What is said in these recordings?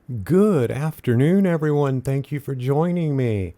Good afternoon, everyone. Thank you for joining me.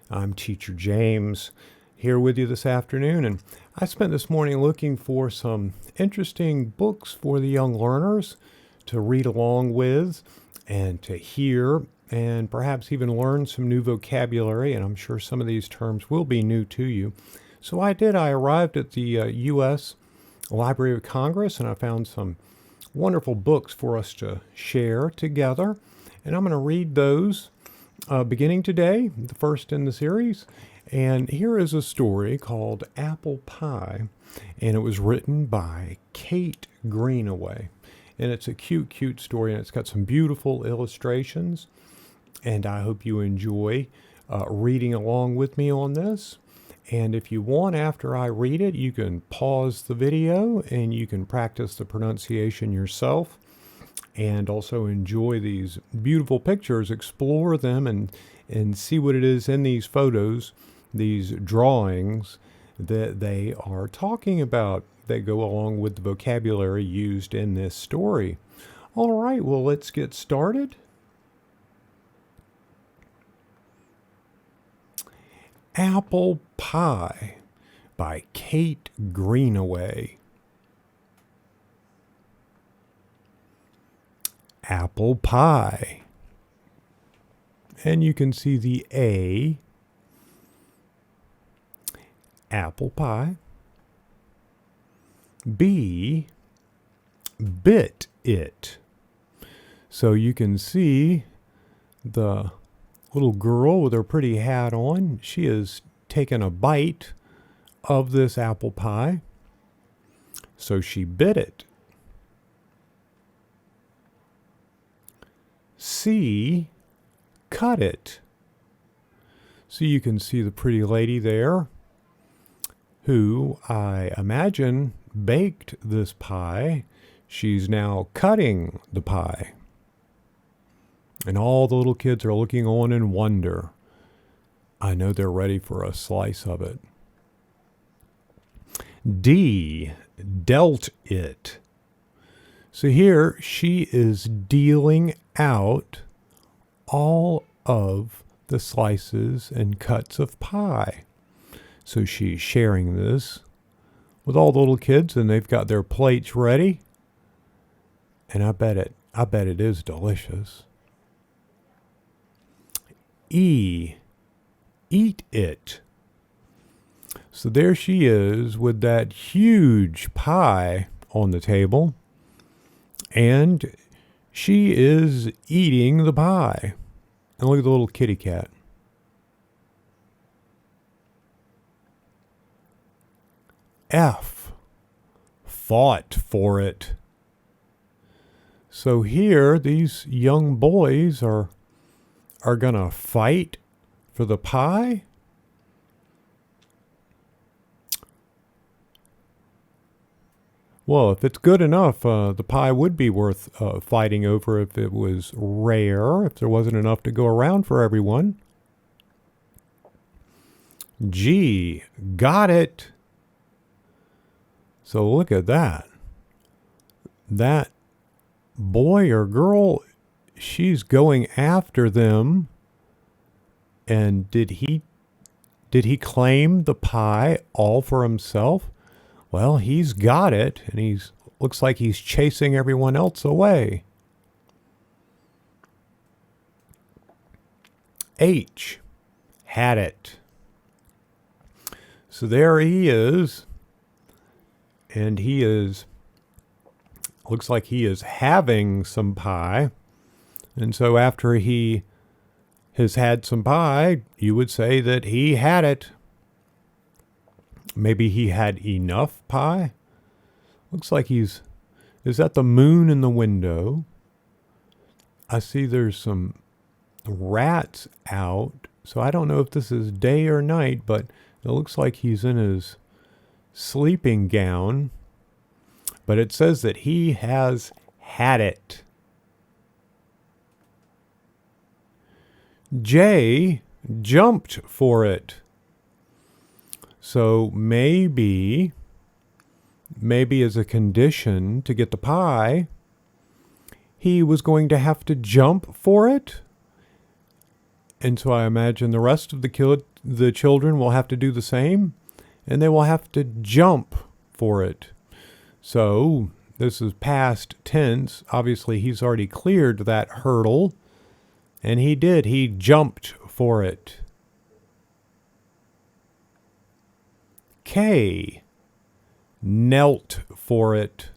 I'm Teacher James here with you this afternoon, and I spent this morning looking for some interesting books for the young learners to read along with and to hear and perhaps even learn some new vocabulary, and I'm sure some of these terms will be new to you. So I arrived at the U.S. Library of Congress, and I found some wonderful books for us to share together. And I'm going to read those beginning today, the first in the series. And here is a story called Apple Pie, and it was written by Kate Greenaway. And it's a cute, cute story, and it's got some beautiful illustrations. And I hope you enjoy reading along with me on this. And if you want, after I read it, you can pause the video and you can practice the pronunciation yourself. And also enjoy these beautiful pictures, explore them, and see what it is in these photos, these drawings that they are talking about that go along with the vocabulary used in this story. All right, well, let's get started. Apple Pie by Kate Greenaway. Apple pie. And you can see the A. Apple pie. B. Bit it. So you can see the little girl with her pretty hat on. She is taking a bite of this apple pie. So she bit it. C, cut it. So you can see the pretty lady there who I imagine baked this pie. She's now cutting the pie. And all the little kids are looking on in wonder. I know they're ready for a slice of it. D, dealt it. So here she is dealing out all of the slices and cuts of pie. So she's sharing this with all the little kids, and they've got their plates ready. And I bet it is delicious. E, eat it. So there she is with that huge pie on the table. And she is eating the pie. And look at the little kitty cat. F, fought for it. So here, these young boys are going to fight for the pie. Well, if it's good enough, the pie would be worth fighting over if it was rare, if there wasn't enough to go around for everyone. G, got it. So look at that. That boy or girl, she's going after them. And did he claim the pie all for himself? Well, he's got it, and looks like he's chasing everyone else away. H, had it. So there he is, and looks like he is having some pie. And so after he has had some pie, you would say that he had it. Maybe he had enough pie. Looks like is that the moon in the window? I see there's some rats out. So I don't know if this is day or night, but it looks like he's in his sleeping gown. But it says that he has had it. J, jumped for it. So maybe as a condition to get the pie, he was going to have to jump for it. And so I imagine the rest of the children will have to do the same, and they will have to jump for it. So this is past tense. Obviously, he's already cleared that hurdle, and he did. He jumped for it. K, knelt for it.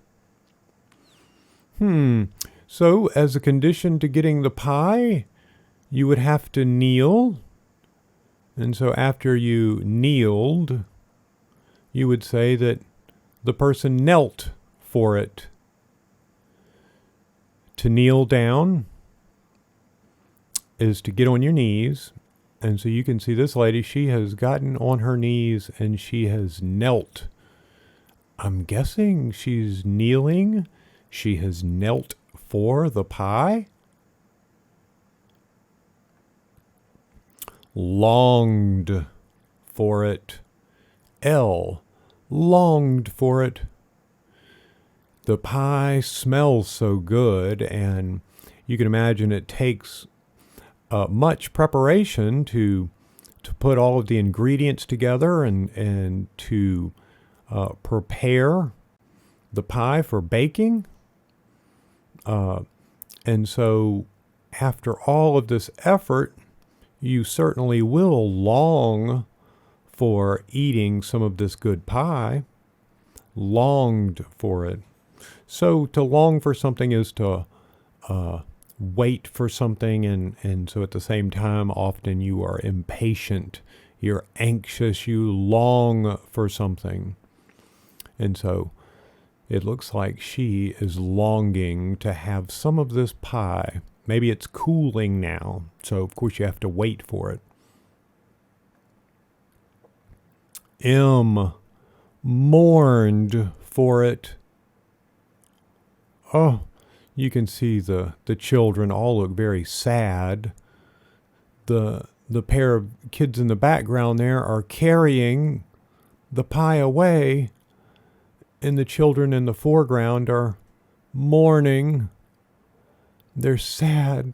So as a condition to getting the pie, you would have to kneel. And so after you kneeled, you would say that the person knelt for it. To kneel down is to get on your knees. And so you can see this lady, she has gotten on her knees and she has knelt. I'm guessing she's kneeling. She has knelt for the pie. Longed for it. L, longed for it. The pie smells so good, and you can imagine it takes much preparation to put all of the ingredients together and to prepare the pie for baking. And so after all of this effort, you certainly will long for eating some of this good pie. Longed for it. So to long for something is to wait for something, and so at the same time, often you are impatient, you're anxious, you long for something. And so it looks like she is longing to have some of this pie. Maybe it's cooling now, so of course you have to wait for it. M, mourned for it. Oh, you can see the children all look very sad. The pair of kids in the background there are carrying the pie away, and the children in the foreground are mourning. They're sad.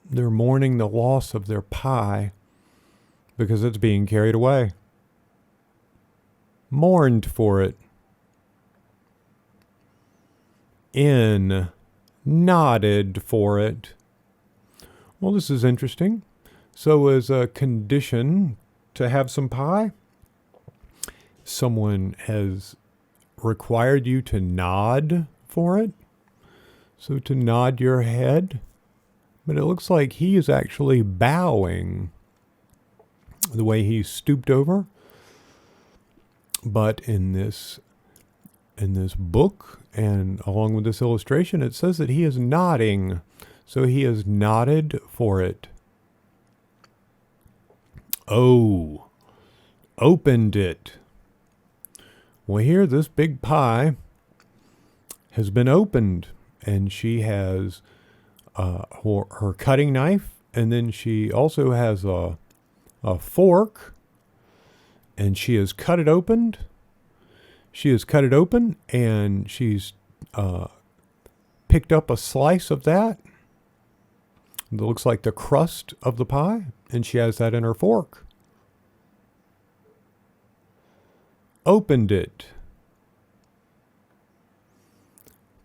They're mourning the loss of their pie because it's being carried away. Mourned for it. N, nodded for it. Well, this is interesting. So as a condition to have some pie, someone has required you to nod for it. So to nod your head. But it looks like he is actually bowing the way he stooped over. But in this book and along with this illustration, it says that he is nodding. So he has nodded for it. Oh, opened it. Well, here this big pie has been opened, and she has her cutting knife, and then she also has a fork, and she has cut it open. She has cut it open, and she's picked up a slice of that. It looks like the crust of the pie, and she has that in her fork. Opened it.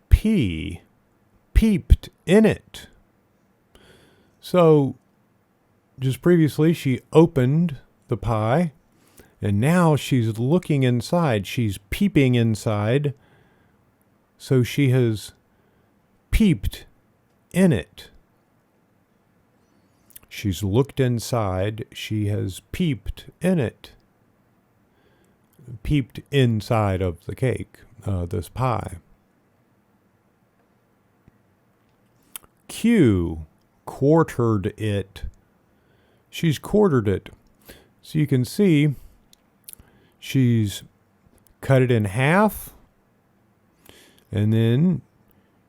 P, peeped in it. So, just previously she opened the pie, and now she's looking inside. She's peeping inside. So she has peeped in it. She's looked inside. She has peeped in it. Peeped inside of the cake, this pie. Q, quartered it. She's quartered it. So you can see she's cut it in half, and then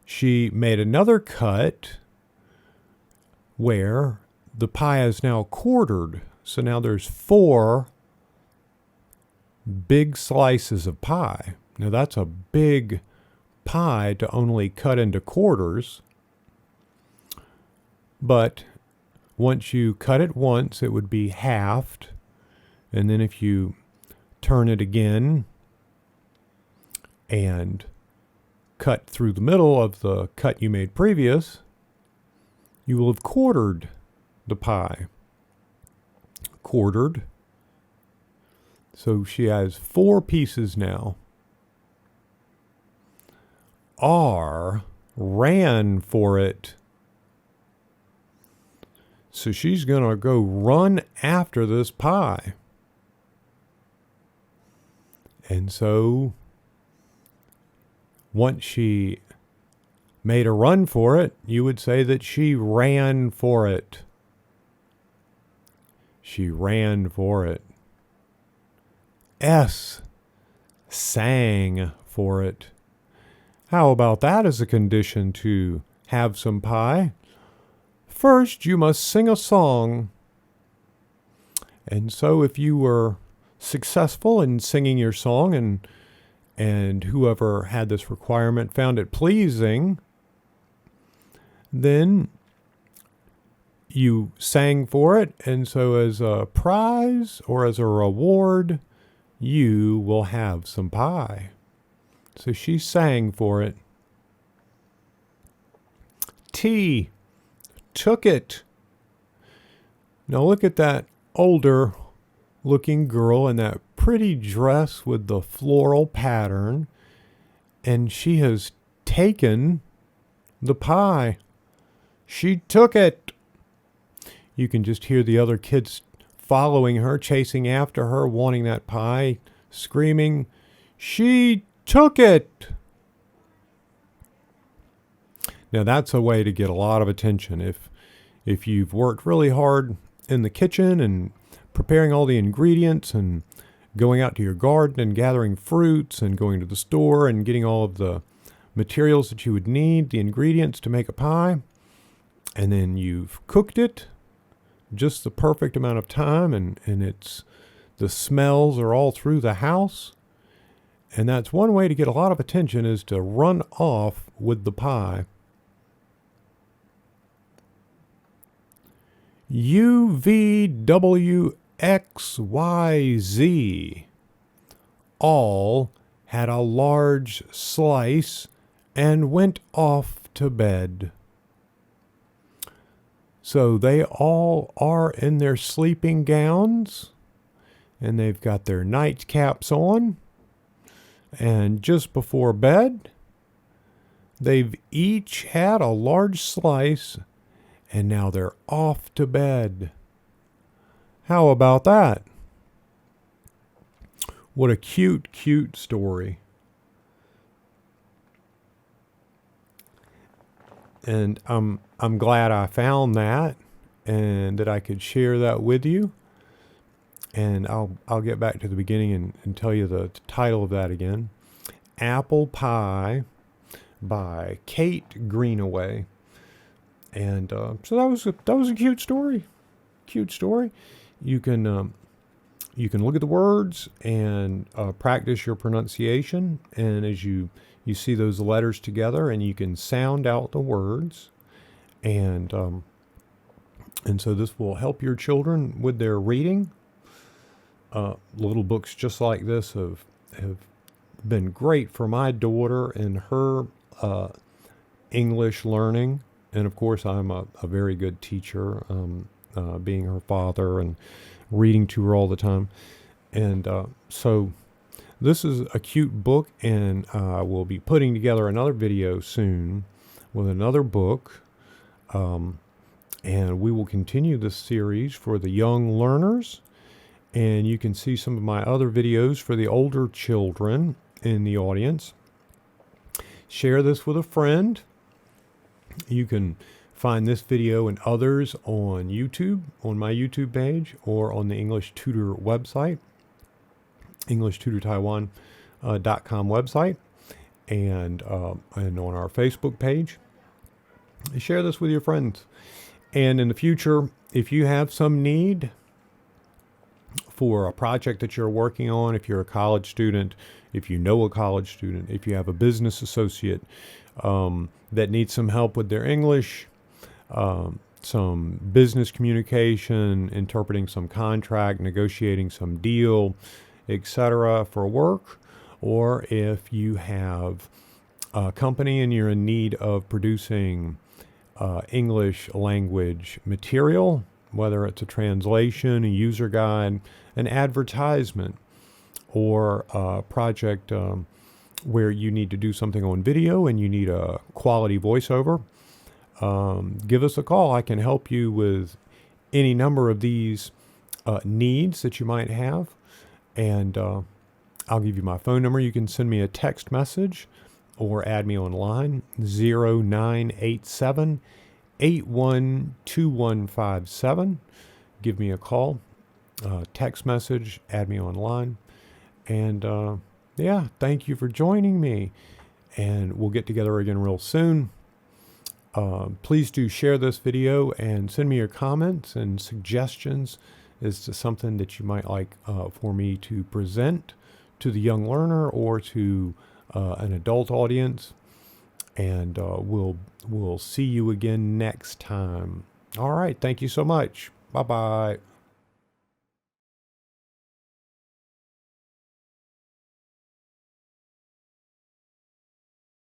she made another cut where the pie is now quartered. So now there's 4 big slices of pie. Now that's a big pie to only cut into quarters. But once you cut it once, it would be halved. And then if you turn it again and cut through the middle of the cut you made previous, you will have quartered the pie. Quartered. So she has 4 pieces now. R ran for it. So she's going to go run after this pie. And so once she made a run for it, you would say that she ran for it. She ran for it. S, sang for it. How about that as a condition to have some pie? First, you must sing a song. And so if you were successful in singing your song and whoever had this requirement found it pleasing, then you sang for it. And so as a prize or as a reward, you will have some pie. So she sang for it. T, took it. Now look at that older looking girl in that pretty dress with the floral pattern, and she has taken the pie. She took it. You can just hear the other kids following her, chasing after her, wanting that pie, screaming, "She took it!" Now that's a way to get a lot of attention. If you've worked really hard in the kitchen and preparing all the ingredients and going out to your garden and gathering fruits and going to the store and getting all of the materials that you would need, the ingredients to make a pie, and then you've cooked it just the perfect amount of time, and it's the smells are all through the house. And that's one way to get a lot of attention, is to run off with the pie. UVWXYZ. All had a large slice and went off to bed. So they all are in their sleeping gowns, and they've got their nightcaps on. And just before bed, they've each had a large slice, and now they're off to bed. How about that? What a cute, cute story. And I'm glad I found that and that I could share that with you. And I'll get back to the beginning and tell you the title of that again. Apple Pie by Kate Greenaway. And so that was a cute story. Cute story. You can look at the words and practice your pronunciation. And as you see those letters together, and you can sound out the words. And so this will help your children with their reading. Little books just like this have been great for my daughter and her English learning. And of course, I'm a very good teacher, being her father and reading to her all the time. And so this is a cute book, and we'll be putting together another video soon with another book. And we will continue this series for the young learners. And you can see some of my other videos for the older children in the audience. Share this with a friend. You can find this video and others on YouTube, on my YouTube page, or on the English Tutor website, EnglishTutorTaiwan.com website, and on our Facebook page. Share this with your friends. And in the future, if you have some need for a project that you're working on, if you're a college student, if you know a college student, if you have a business associate that needs some help with their English, some business communication, interpreting some contract, negotiating some deal, etc. for work, or if you have a company and you're in need of producing English language material, whether it's a translation, a user guide, an advertisement, or a project where you need to do something on video and you need a quality voiceover, give us a call. I can help you with any number of these needs that you might have. And I'll give you my phone number. You can send me a text message or add me online, 0987 812157. Give me a call, text message, add me online. And yeah, thank you for joining me. And we'll get together again real soon. Please do share this video and send me your comments and suggestions as to something that you might like for me to present to the young learner or to an adult audience. And we'll see you again next time. All right. Thank you so much. Bye-bye.